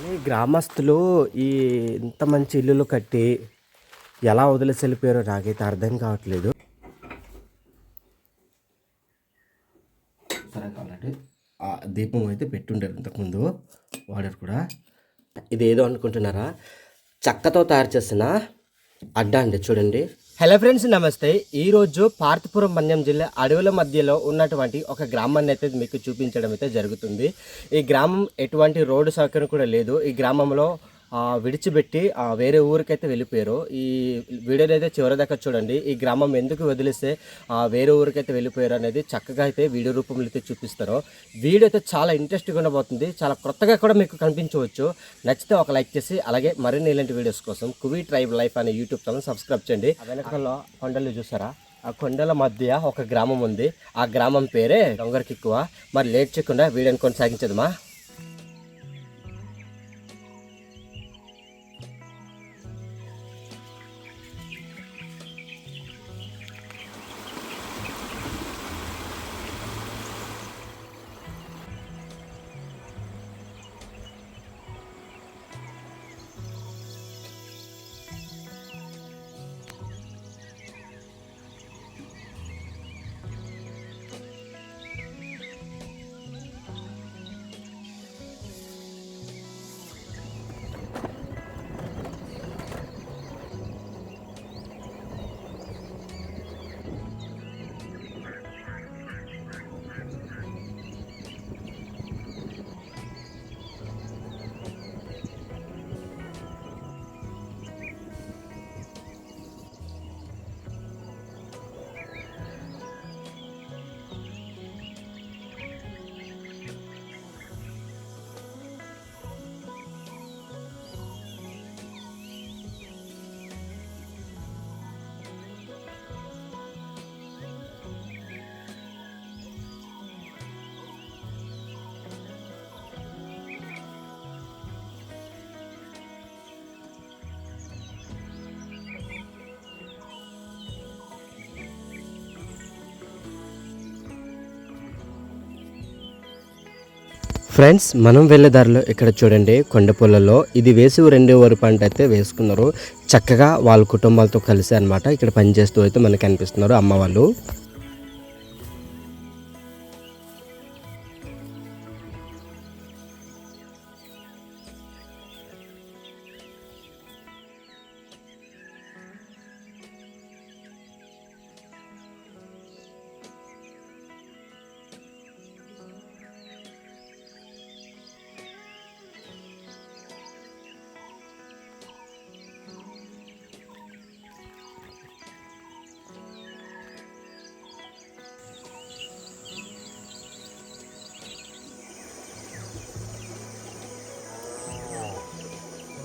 ఈ గ్రామస్తులు ఈ ఇంత మంచి ఇల్లులు కట్టి ఎలా వదిలేసి వెళ్ళిపోయారో నాకైతే అర్థం కావట్లేదు. సరే కావాలంటే ఆ దీపం అయితే పెట్టుండారు ఇంతకుముందు వాడారు కూడా. ఇది ఏదో అనుకుంటున్నారా, చెక్కతో తయారు చేసిన అడ్డా అండి, చూడండి. హలో ఫ్రెండ్స్, నమస్తే. ఈరోజు పార్థపురం మన్యం జిల్లా అడవుల మధ్యలో ఉన్నటువంటి ఒక గ్రామాన్ని అయితే మీకు చూపించడం అయితే జరుగుతుంది. ఈ గ్రామం ఎటువంటి రోడ్డు సౌకర్యం కూడా లేదు. ఈ గ్రామంలో విడిచిపెట్టి వేరే ఊరికైతే వెళ్ళిపోయారు. ఈ వీడియోలో అయితే చివరి దాకా చూడండి. ఈ గ్రామం ఎందుకు వదిలేస్తే వేరే ఊరికైతే వెళ్ళిపోయారు అనేది చక్కగా అయితే వీడియో రూపంలో అయితే చూపిస్తారు. వీడియో అయితే చాలా ఇంట్రెస్టింగ్ ఉండబోతుంది. చాలా కొత్తగా కూడా మీకు కనిపించవచ్చు. నచ్చితే ఒక లైక్ చేసి అలాగే మరిన్ని ఇలాంటి వీడియోస్ కోసం కువి ట్రైబ్ లైఫ్ అనే యూట్యూబ్ ఛానల్ సబ్స్క్రైబ్ చేయండి. వెనకాల కొండలు చూసారా, ఆ కొండల మధ్య ఒక గ్రామం ఉంది. ఆ గ్రామం పేరే డొంగరకిక్కువ. మరి లేట్ చేయకుండా వీడియోని కొనసాగించదమా. ఫ్రెండ్స్, మనం వెళ్ళే దారిలో ఇక్కడ చూడండి, కొండ పొలంలో ఇది వేసి 2వ వరి పంట అయితే వేసుకున్నారు. చక్కగా వాళ్ళ కుటుంబాలతో కలిసి అనమాట ఇక్కడ పనిచేస్తూ అయితే మనకి అనిపిస్తున్నారు అమ్మ వాళ్ళు.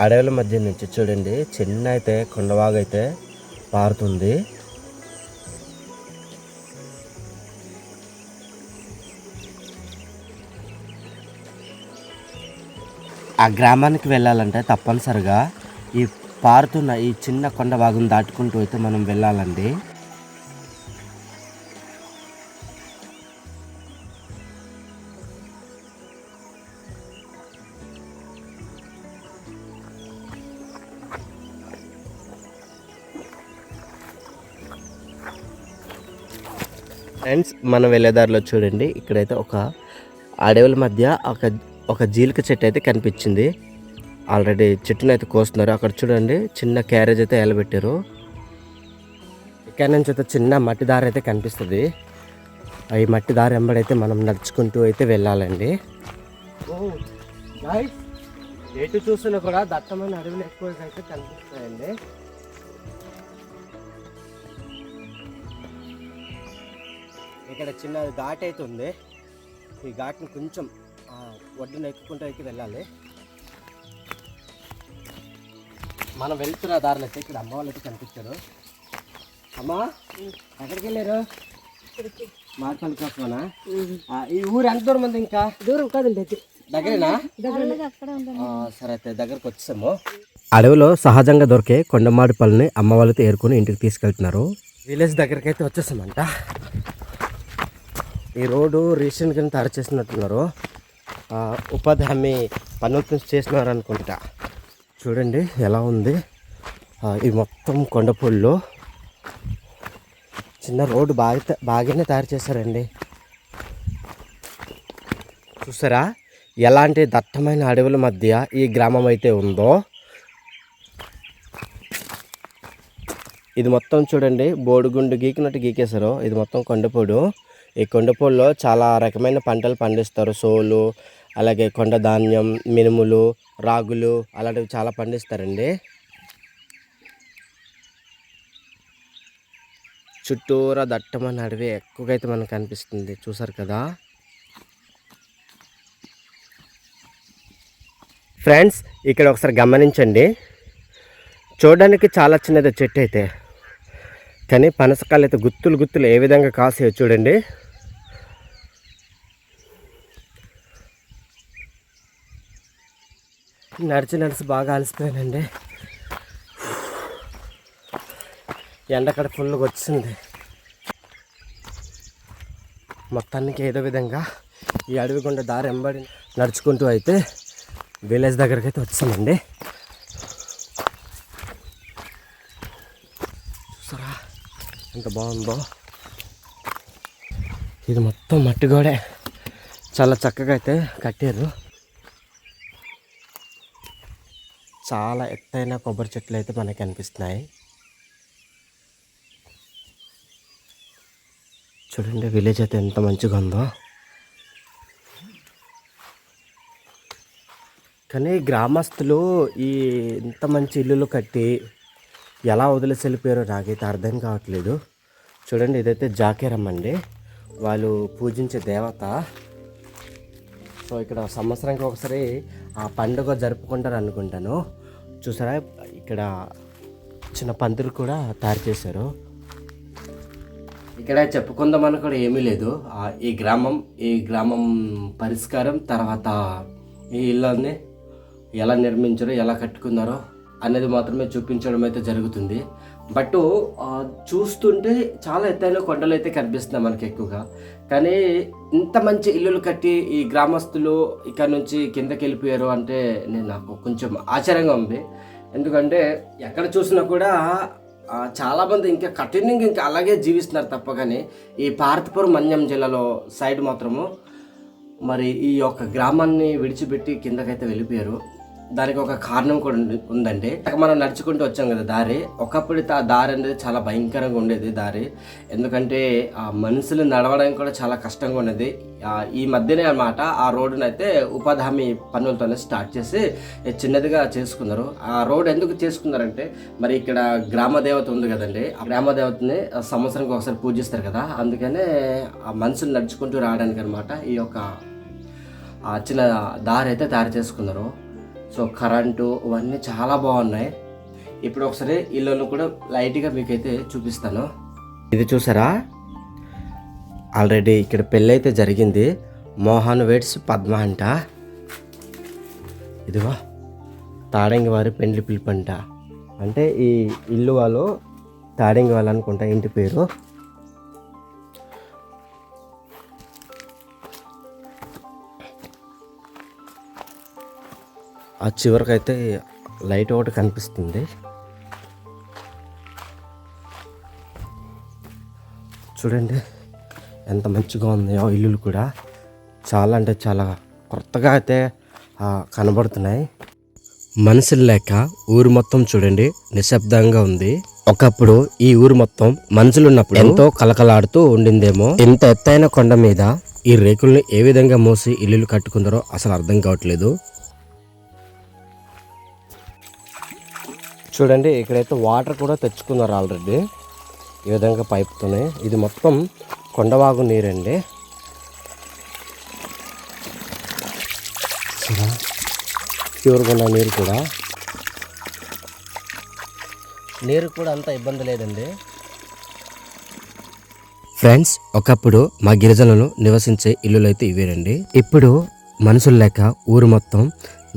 అడవుల మధ్య నుంచి చూడండి, చిన్న అయితే కొండవాగు అయితే పారుతుంది. ఆ గ్రామానికి వెళ్ళాలంటే తప్పనిసరిగా ఈ పారుతున్న ఈ చిన్న కొండవాగును దాటుకుంటూ అయితే మనం వెళ్ళాలండి. ఫ్రెండ్స్, మనం వెళ్ళేదారిలో చూడండి, ఇక్కడైతే ఒక అడవుల మధ్య ఒక జీలిక చెట్టు అయితే కనిపించింది. ఆల్రెడీ చెట్టును అయితే కోస్తున్నారు. అక్కడ చూడండి, చిన్న క్యారేజ్ అయితే ఎలబెట్టారు. ఇక్కడ నుంచి అయితే చిన్న మట్టి దారి అయితే కనిపిస్తుంది. ఈ మట్టి దారి వెంబడైతే మనం నడుచుకుంటూ అయితే వెళ్ళాలండి. ఎటు చూసినా కూడా దట్టమైన అడవులు ఎక్కువగా అయితే కనిపిస్తాయండి. ఇక్కడ చిన్న ఘాట్ అయితే ఉంది. ఈ ఘాట్ని కొంచెం ఒడ్డున ఎక్కుకుంటూ అయితే వెళ్ళాలి. మనం వెళ్తున్న దారిలో అయితే ఇక్కడ అమ్మ వాళ్ళు అయితే కనిపించారు. అమ్మా, ఎక్కడికి వెళ్ళారు? మార్పల్ కోసమనా? ఈ ఊరు ఎంత దూరం ఉంది? ఇంకా దూరం కాదండి, దగ్గరేనా? సరే, అయితే దగ్గరకు వచ్చేసాము. అడవిలో సహజంగా దొరికే కొండమాడి పళ్ళని అమ్మ వాళ్ళతో ఏరుకొని ఇంటికి తీసుకెళ్తున్నారు. విలేజ్ దగ్గరికి అయితే వచ్చేసామంట. ఈ రోడ్డు రీసెంట్గా తయారు చేసినట్టున్నారు. ఉపాధి హామీ పనులు చేసినారు అనుకుంటా. చూడండి ఎలా ఉంది. ఇది మొత్తం కొండపూళ్ళు. చిన్న రోడ్డు బాగానే తయారు చేశారండి. చూసారా ఎలాంటి దట్టమైన అడవుల మధ్య ఈ గ్రామం అయితే ఉందో. ఇది మొత్తం చూడండి బోడిగుండు గీకినట్టు గీకేశారు. ఇది మొత్తం కొండపూడు. ఈ కొండపూడిలో చాలా రకమైన పంటలు పండిస్తారు. సోలు, అలాగే కొండ ధాన్యం, మినుములు, రాగులు అలాంటివి చాలా పండిస్తారండి. చుట్టూరా దట్టమైన అడవి ఎక్కువగా అయితే మనకు కనిపిస్తుంది. చూసారు కదా ఫ్రెండ్స్, ఇక్కడ ఒకసారి గమనించండి. చూడడానికి చాలా చిన్నది చెట్టు అయితే, కానీ పనసకాయలు అయితే గుత్తులు ఏ విధంగా కాసాయో చూడండి. నడిచి బాగా అలసిపోయానండి. ఎండక్కడ ఫుల్గా వచ్చింది. మొత్తానికి ఏదో విధంగా ఈ అడవి గుండా దారి ఎంబడి నడుచుకుంటూ అయితే విలేజ్ దగ్గరికి అయితే వచ్చామండి. చూసారా ఎంత బాగుందో. ఇది మొత్తం మట్టి గోడే, చాలా చక్కగా అయితే కట్టారు. చాలా ఎత్తైన కొబ్బరి చెట్లు అయితే మనకి కనిపిస్తున్నాయి. చూడండి విలేజ్ అయితే ఎంత మంచిగా ఉందో. కానీ గ్రామస్తులు ఈ ఇంత మంచి ఇల్లులు కట్టి ఎలా వదిలేసి వెళ్ళిపోయారో నాకైతే అర్థం కావట్లేదు. చూడండి ఇదైతే జాకేరమ్మ అండి, వాళ్ళు పూజించే దేవత. సో ఇక్కడ సంవత్సరానికి ఒకసారి ఆ పండుగ జరుపుకుంటారు అనుకుంటాను. చూసారా ఇక్కడ చిన్న పందిరు కూడా తయారు చేశారు. ఇక్కడ చెప్పుకుందామని కూడా ఏమీ లేదు. ఈ గ్రామం పరిష్కారం తర్వాత ఈ ఇళ్ళని ఎలా నిర్మించారో ఎలా కట్టుకున్నారో అనేది మాత్రమే చూపించడం అయితే జరుగుతుంది. బట్ చూస్తుంటే చాలా ఎత్తైన కొండలు అయితే కనిపిస్తున్నాయి మనకి ఎక్కువగా. కానీ ఇంత మంచి ఇల్లులు కట్టి ఈ గ్రామస్తులు ఇక్కడ నుంచి కిందకి వెళ్ళిపోయారు అంటే నాకు కొంచెం ఆశ్చర్యంగా ఉంది. ఎందుకంటే ఎక్కడ చూసినా కూడా చాలామంది ఇంకా కంటిన్యూగా ఇంకా అలాగే జీవిస్తున్నారు తప్ప. కానీ ఈ పార్వతీపురం మన్యం జిల్లాలో సైడ్ మాత్రము మరి ఈ యొక్క గ్రామాన్ని విడిచిపెట్టి కిందకైతే వెళ్ళిపోయారు. దానికి ఒక కారణం కూడా ఉందండి. మనం నడుచుకుంటూ వచ్చాం కదా దారి. ఒకప్పుడు ఆ దారి అనేది చాలా భయంకరంగా ఉండేది దారి. ఎందుకంటే ఆ మనుషులు నడవడానికి కూడా చాలా కష్టంగా ఉండేది. ఈ మధ్యనే అన్నమాట ఆ రోడ్డును అయితే ఉపాధి హామీ పనులతోనే స్టార్ట్ చేసి చిన్నదిగా చేసుకున్నారు. ఆ రోడ్ ఎందుకు చేసుకున్నారంటే మరి ఇక్కడ గ్రామ దేవత ఉంది కదండి, ఆ గ్రామ దేవతని సంవత్సరానికి ఒకసారి పూజిస్తారు కదా, అందుకనే ఆ మనుషులు నడుచుకుంటూ రావడానికి అనమాట ఈ యొక్క చిన్న దారి అయితే తయారు చేసుకున్నారు. సో కరెంటు ఇవన్నీ చాలా బాగున్నాయి. ఇప్పుడు ఒకసారి ఇల్లు కూడా లైట్గా మీకైతే చూపిస్తాను. ఇది చూసారా ఆల్రెడీ ఇక్కడ పెళ్ళి అయితే జరిగింది. మోహన్ వెడ్స్ పద్మ అంట. ఇదిగో తాడంగి వారి పెండ్లి పిలుపంట. అంటే ఈ ఇల్లు వాళ్ళు తాడంగి వాళ్ళు అనుకుంటా ఇంటి పేరు. ఆ చివరికైతే లైట్ ఒకటి కనిపిస్తుంది. చూడండి ఎంత మంచిగా ఉన్నాయో ఇల్లులు కూడా. చాలా అంటే చాలా కొత్తగా అయితే కనబడుతున్నాయి. మనుషులు లేక ఊరు మొత్తం చూడండి నిశ్శబ్దంగా ఉంది. ఒకప్పుడు ఈ ఊరు మొత్తం మనుషులు ఉన్నప్పుడు ఎంతో కలకలాడుతూ ఉండిందేమో. ఇంత ఎత్తైన కొండ మీద ఈ రేకుల్ని ఏ విధంగా మోసి ఇల్లులు కట్టుకుందరో అసలు అర్థం కావట్లేదు. చూడండి ఇక్కడైతే వాటర్ కూడా తెచ్చుకున్నారు ఆల్రెడీ ఈ విధంగా పైపుతోనే. ఇది మొత్తం కొండవాగు నీరండి. ప్యూర్గా ఉన్న నీరు కూడా అంత ఇబ్బంది లేదండి. ఫ్రెండ్స్, ఒకప్పుడు మా గిరిజనులు నివసించే ఇల్లులు అయితే ఇవేనండి. ఇప్పుడు మనుషులు లేక ఊరు మొత్తం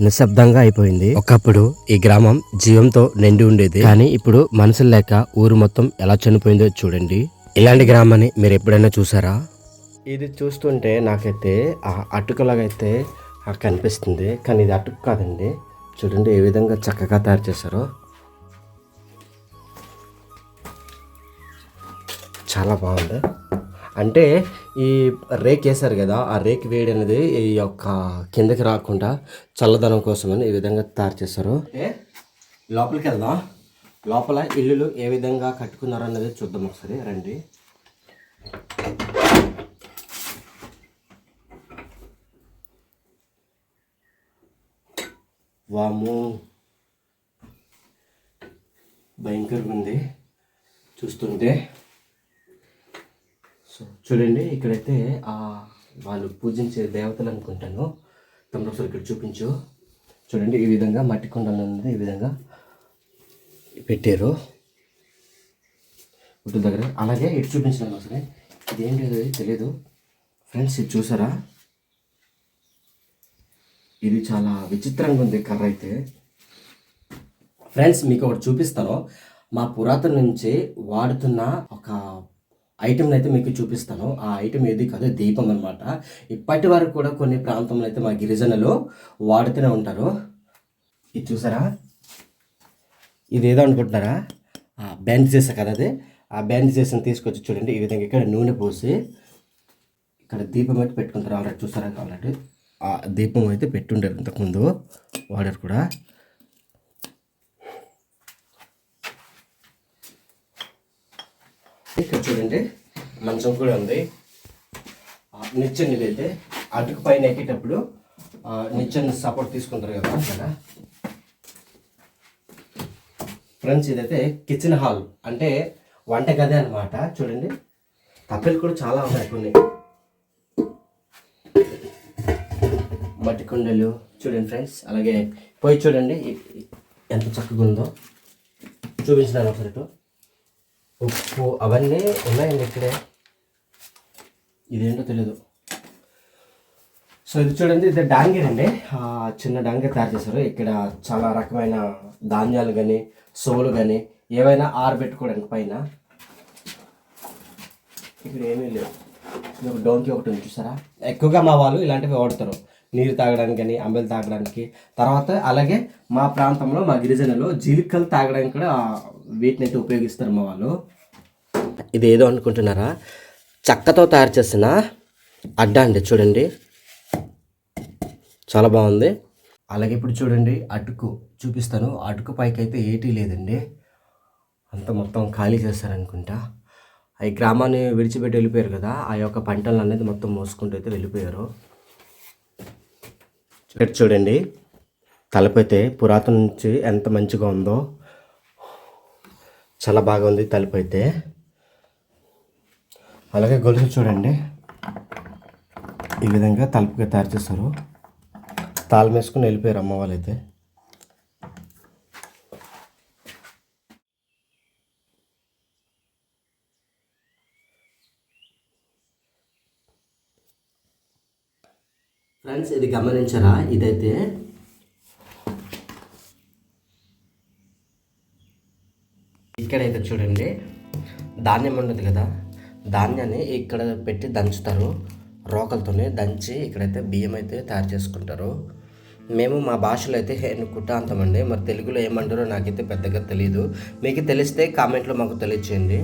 నిశ్శబ్దంగా అయిపోయింది. ఒకప్పుడు ఈ గ్రామం జీవంతో నిండి ఉండేది. కానీ ఇప్పుడు మనుషులు లేక ఊరు మొత్తం ఎలా చనిపోయిందో చూడండి. ఇలాంటి గ్రామాన్ని మీరు ఎప్పుడైనా చూసారా? ఇది చూస్తుంటే నాకైతే అటుకలాగైతే కనిపిస్తుంది, కానీ ఇది అటుకు కాదండి. చూడండి ఏ విధంగా చక్కగా తయారు చేశారో, చాలా బాగుంది. అంటే ఈ రేక్ వేశారు కదా, ఆ రేక్ వేడి అనేది ఈ యొక్క కిందకి రాకుండా చల్లదనం కోసమని ఈ విధంగా తయారు చేశారు. లోపలికి వెళ్దాం. లోపల ఇల్లులు ఏ విధంగా కట్టుకున్నారు అన్నది చూద్దాం ఒకసారి రండి. వాము, భయంకరంగా ఉంది చూస్తుంటే. సో చూడండి, ఇక్కడైతే వాళ్ళు పూజించే దేవతలు అనుకుంటాను. తమరు ఒకసారి ఇక్కడ చూపించు. చూడండి ఈ విధంగా మట్టి కుండలు అనేది ఈ విధంగా పెట్టారు ఇంటి దగ్గర. అలాగే ఇటు చూపించినాను అసలు ఇదేంటి తెలియదు ఫ్రెండ్స్. ఇది చూసారా, ఇది చాలా విచిత్రంగా ఉంది కర్ర అయితే. ఫ్రెండ్స్ మీకు ఒకటి చూపిస్తాను. మా పురాతన నుంచి వాడుతున్న ఒక ఐటెంని అయితే మీకు చూపిస్తాను. ఆ ఐటెం ఏది కాదు, దీపం అనమాట. ఇప్పటి వరకు కూడా కొన్ని ప్రాంతంలో అయితే మా గిరిజనులు వాడుతూనే ఉంటారు. ఇది చూసారా, ఇదేదో అనుకుంటున్నారా, బ్యాండ్ చేసా కదా అది. ఆ బ్యాండ్ చేసిన తీసుకొచ్చి చూడండి ఈ విధంగా ఇక్కడ నూనె పోసి ఇక్కడ దీపం అయితే పెట్టుకుంటారు. ఆల్రెడీ చూసారా, ఆల్రెడీ ఆ దీపం అయితే పెట్టుండారు ఇంతకుముందు వాడారు కూడా. ఇక్కడ చూడండి మంచం కూడా ఉంది. నిచ్చెన ఇదైతే అటుకు పైన ఎక్కేటప్పుడు నిచ్చెన సపోర్ట్ తీసుకుంటారు కదా అక్కడ. ఫ్రెండ్స్ ఇదైతే కిచెన్ హాల్, అంటే వంటగది అనమాట. చూడండి తప్పెలు కూడా చాలా ఉన్నాయి, కొన్ని మట్టి కుండలు చూడండి ఫ్రెండ్స్. అలాగే పోయి చూడండి ఎంత చక్కగా ఉందో, చూపించినాను ఒకసారి. ఉప్పు అవన్నీ ఉన్నాయండి ఇక్కడే, ఇదేంటో తెలీదు. సో ఇది చూడండి, ఇది డాంగర్ అండి. చిన్న డాంగర్ తయారు చేశారు. ఇక్కడ చాలా రకమైన ధాన్యాలు కానీ సోలు కానీ ఏవైనా ఆరబెట్టుకోవడానికి పైన. ఇక్కడ ఏమీ లేవు. ఒక డోంకి ఒకటి ఉంది చూసారా. ఎక్కువగా మా వాళ్ళు ఇలాంటివి వాడతారు, నీరు తాగడానికి కానీ అంబెలు తాగడానికి. తర్వాత అలాగే మా ప్రాంతంలో మా గిరిజనులు జీలికలు తాగడానికి కూడా వీటిని అయితే ఉపయోగిస్తారు మా వాళ్ళు. ఇది ఏదో అనుకుంటున్నారా, చెక్కతో తయారు చేసిన అడ్డ అండి. చూడండి చాలా బాగుంది. అలాగే ఇప్పుడు చూడండి అటుకు చూపిస్తాను. అటుకు పైకి అయితే ఏటీ లేదండి, అంత మొత్తం ఖాళీ చేస్తారనుకుంటా. ఈ గ్రామాన్ని విడిచిపెట్టి వెళ్ళిపోయారు కదా, ఆ యొక్క పంటలు అనేది మొత్తం మోసుకుంటూ అయితే వెళ్ళిపోయారు. చూడండి తలుపైతే పురాతన నుంచి ఎంత మంచిగా ఉందో, చాలా బాగా ఉంది తలుపు అయితే. అలాగే గొలుసు చూడండి ఈ విధంగా తలుపుగా తయారు చేస్తారు. తాళం వేసుకుని వెళ్ళిపోయారు అమ్మ వాళ్ళైతే. ఫ్రెండ్స్ ఇది గమనించారా, ఇదైతే ఇక్కడైతే చూడండి ధాన్యం ఉండదు కదా, ధాన్యాన్ని ఇక్కడ పెట్టి దంచుతారు. రోకలతోనే దంచి ఇక్కడైతే బియ్యం అయితే తయారు చేసుకుంటారు. మేము మా భాషలో అయితే హేనుకుట్ట అంటామండి. మరి తెలుగులో ఏమంటారో నాకైతే పెద్దగా తెలియదు. మీకు తెలిస్తే కామెంట్లో మాకు తెలియచేయండి.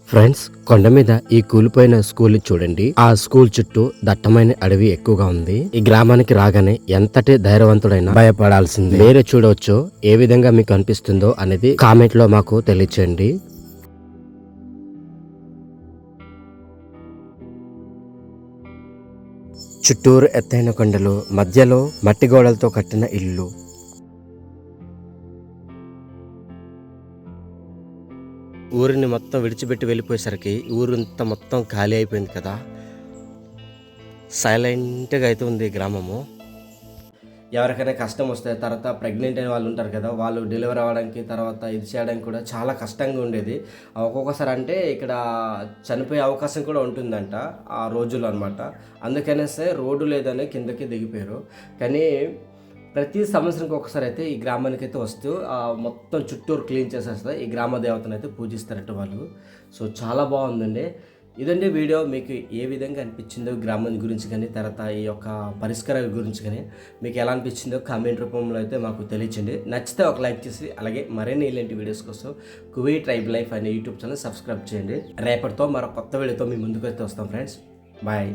ఫ్రెండ్స్ కొండ మీద ఈ కూలిపోయిన స్కూల్ చూడండి. ఆ స్కూల్ చుట్టూ దట్టమైన అడవి ఎక్కువగా ఉంది. ఈ గ్రామానికి రాగానే ఎంతటి ధైర్యవంతుడైనా భయపడాల్సింది. వేరే చూడవచ్చు, ఏ విధంగా మీకు అనిపిస్తుందో అనేది కామెంట్ లో మాకు తెలియచేయండి. చుట్టూరు ఎత్తైన కొండలు, మధ్యలో మట్టి గోడలతో కట్టిన ఇల్లు. ఊరిని మొత్తం విడిచిపెట్టి వెళ్ళిపోయేసరికి ఊరంతా మొత్తం ఖాళీ అయిపోయింది కదా, సైలెంట్గా అయితే ఉంది గ్రామము. ఎవరికైనా కష్టం వస్తే తర్వాత ప్రెగ్నెంట్ అయిన వాళ్ళు ఉంటారు కదా, వాళ్ళు డెలివరీ అవ్వడానికి తర్వాత ఇది చేయడానికి కూడా చాలా కష్టంగా ఉండేది. ఒక్కొక్కసారి అంటే ఇక్కడ చనిపోయే అవకాశం కూడా ఉంటుందంట ఆ రోజుల్లో అనమాట. అందుకనేసే రోడ్డు లేదని కిందకి దిగిపోయారు. కానీ ప్రతి సంవత్సరానికి ఒకసారి అయితే ఈ గ్రామానికి అయితే వస్తూ మొత్తం చుట్టూరు క్లీన్ చేసేస్తారు. ఈ గ్రామ దేవతను అయితే పూజిస్తారట వాళ్ళు. సో చాలా బాగుందండి. ఇదండి వీడియో. మీకు ఏ విధంగా అనిపించిందో గ్రామం గురించి కానీ, తర్వాత ఈ యొక్క పరిష్కారాల గురించి కానీ మీకు ఎలా అనిపించిందో కామెంట్ రూపంలో అయితే మాకు తెలియచేయండి. నచ్చితే ఒక లైక్ చేసి, అలాగే మరిన్ని ఇలాంటి వీడియోస్ కోసం కువై ట్రైబ్ లైఫ్ అనే యూట్యూబ్ ఛానల్ సబ్స్క్రైబ్ చేయండి. రేపటితో మరో కొత్త వీడియోతో మీ ముందుకు అయితే వస్తాం ఫ్రెండ్స్. బాయ్.